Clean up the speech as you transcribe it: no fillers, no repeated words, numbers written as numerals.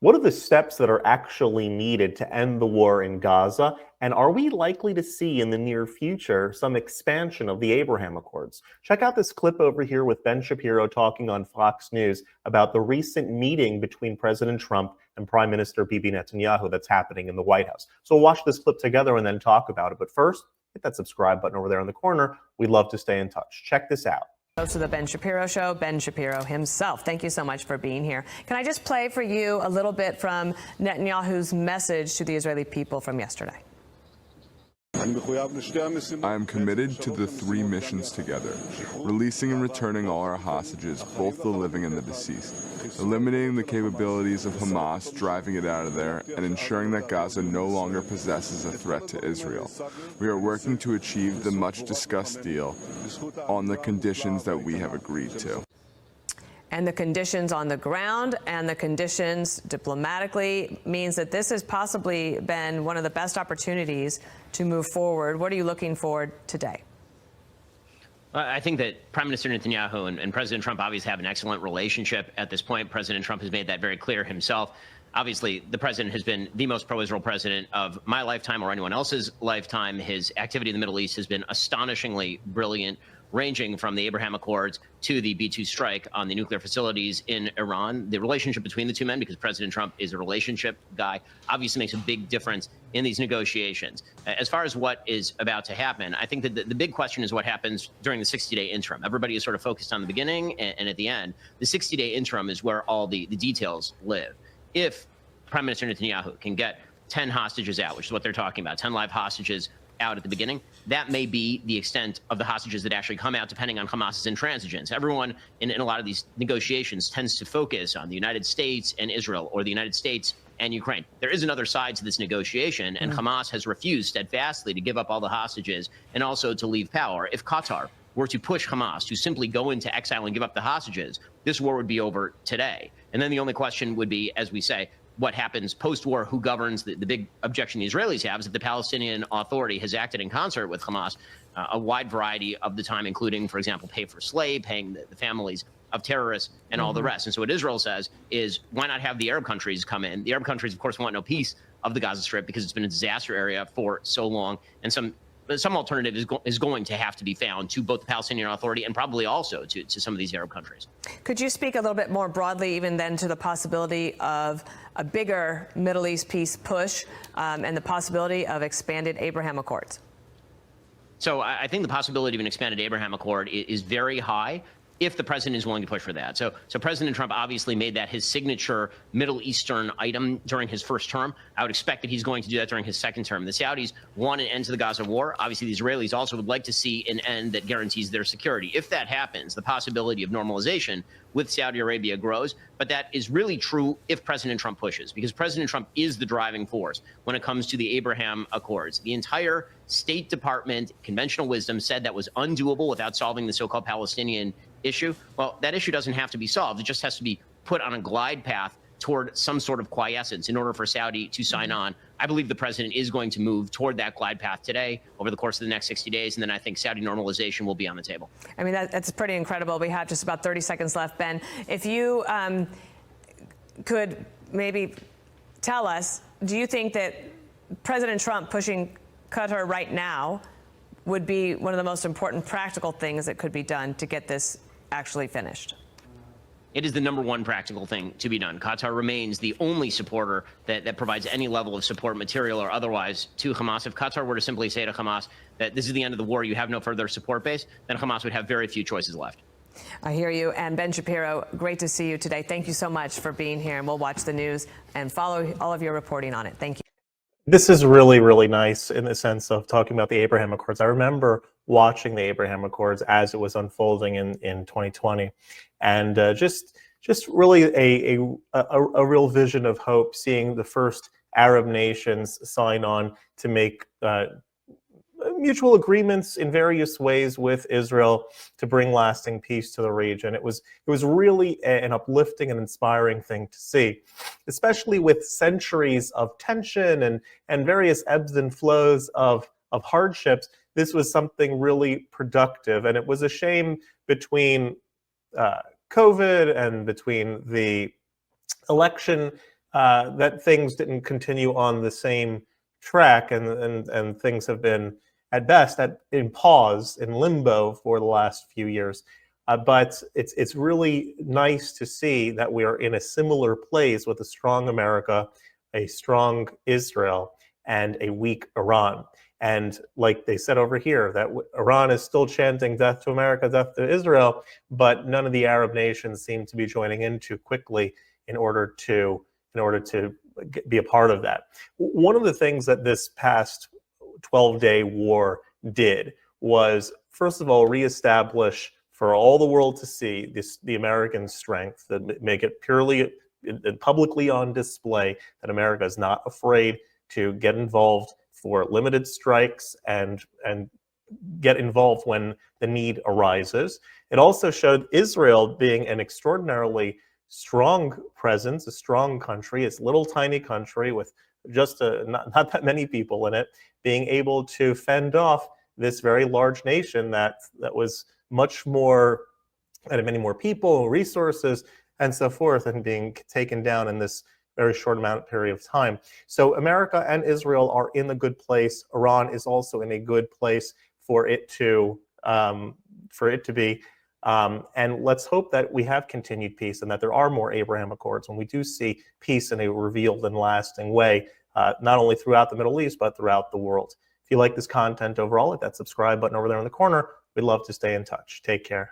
What are the steps that are actually needed to end the war in Gaza? And are we likely to see in the near future some expansion of the Abraham Accords? Check out this clip over here with Ben Shapiro talking on Fox News about the recent meeting between President Trump and Prime Minister Bibi Netanyahu that's happening in the White House. So we'll watch this clip together and then talk about it. But first, hit that subscribe button over there in the corner. We'd love to stay in touch. Check this out. Host of the Ben Shapiro Show, Ben Shapiro himself. Thank you so much for being here. Can I just play for you a little bit from Netanyahu's message to the Israeli people from yesterday? I am committed to the three missions together, releasing and returning all our hostages, both the living and the deceased, eliminating the capabilities of Hamas, driving it out of there, and ensuring that Gaza no longer possesses a threat to Israel. We are working to achieve the much-discussed deal on the conditions that we have agreed to. And the conditions on the ground and the conditions diplomatically means that this has possibly been one of the best opportunities to move forward. What are you looking for today? I think that Prime Minister Netanyahu and President Trump obviously have an excellent relationship at this point. President Trump has made that very clear himself. Obviously, the president has been the most pro-Israel president of my lifetime or anyone else's lifetime. His activity in the Middle East has been astonishingly brilliant, ranging from the Abraham Accords to the B-2 strike on the nuclear facilities in Iran. The relationship between the two men, because President Trump is a relationship guy, obviously makes a big difference in these negotiations. As far as what is about to happen, I think that the big question is what happens during the 60-day interim. Everybody is sort of focused on the beginning and at the end. The 60-day interim is where all the details live. If Prime Minister Netanyahu can get 10 hostages out, which is what they're talking about, 10 live hostages out at the beginning, that may be the extent of the hostages that actually come out, depending on Hamas's intransigence. Everyone in a lot of these negotiations tends to focus on the United States and Israel, or the United States and Ukraine. There is another side to this negotiation, and Hamas has refused steadfastly to give up all the hostages and also to leave power. If Qatar were to push Hamas to simply go into exile and give up the hostages, this war would be over today. And then the only question would be, as we say, what happens post-war, who governs. The big objection the Israelis have is that the Palestinian Authority has acted in concert with Hamas a wide variety of the time, including, for example, pay for slave, paying the families of terrorists and all the rest. And so what Israel says is, why not have the Arab countries come in? The Arab countries, of course, want no piece of the Gaza Strip because it's been a disaster area for so long. And some alternative is going to have to be found to both the Palestinian Authority and probably also to some of these Arab countries. Could you speak a little bit more broadly even then to the possibility of a bigger Middle East peace push and the possibility of expanded Abraham Accords? So I think the possibility of an expanded Abraham Accord is very high, if the president is willing to push for that. So President Trump obviously made that his signature Middle Eastern item during his first term. I would expect that he's going to do that during his second term. The Saudis want an end to the Gaza war. Obviously, the Israelis also would like to see an end that guarantees their security. If that happens, the possibility of normalization with Saudi Arabia grows. But that is really true if President Trump pushes, because President Trump is the driving force when it comes to the Abraham Accords. The entire State Department conventional wisdom said that was undoable without solving the so-called Palestinian issue. Well, that issue doesn't have to be solved. It just has to be put on a glide path toward some sort of quiescence in order for Saudi to sign on. I believe the president is going to move toward that glide path today over the course of the next 60 days, and then I think Saudi normalization will be on the table. I mean, that's pretty incredible. We have just about 30 seconds left, Ben. If you could maybe tell us, do you think that President Trump pushing Qatar right now would be one of the most important practical things that could be done to get this actually finished? It is the number one practical thing to be done. Qatar remains the only supporter that provides any level of support, material or otherwise, to Hamas. If Qatar were to simply say to Hamas that this is the end of the war, you have no further support base, then Hamas would have very few choices left. I hear you. And Ben Shapiro, great to see you today. Thank you so much for being here. And we'll watch the news and follow all of your reporting on it. Thank you. This is really, really nice in the sense of talking about the Abraham Accords. I remember watching the Abraham Accords as it was unfolding in 2020, and just really a real vision of hope, seeing the first Arab nations sign on to make mutual agreements in various ways with Israel to bring lasting peace to the region. It was really an uplifting and inspiring thing to see, especially with centuries of tension and various ebbs and flows of hardships. This was something really productive, and it was a shame between COVID and between the election that things didn't continue on the same track, and things have been at best in pause, in limbo for the last few years. But it's really nice to see that we are in a similar place with a strong America, a strong Israel, and a weak Iran. And like they said over here, that Iran is still chanting death to America, death to Israel, but none of the Arab nations seem to be joining in too quickly in order to be a part of that. One of the things that this past 12-day war did was, first of all, reestablish for all the world to see the American strength, that make it purely and publicly on display that America is not afraid to get involved for limited strikes and get involved when the need arises. It also showed Israel being an extraordinarily strong presence, a strong country, it's a little tiny country with just not that many people in it, being able to fend off this very large nation that was much more, had many more people, resources, and so forth, and being taken down in this very short period of time. So America and Israel are in a good place. Iran is also in a good place for it to be. And let's hope that we have continued peace and that there are more Abraham Accords when we do see peace in a revealed and lasting way, not only throughout the Middle East, but throughout the world. If you like this content overall, hit that subscribe button over there in the corner. We'd love to stay in touch. Take care.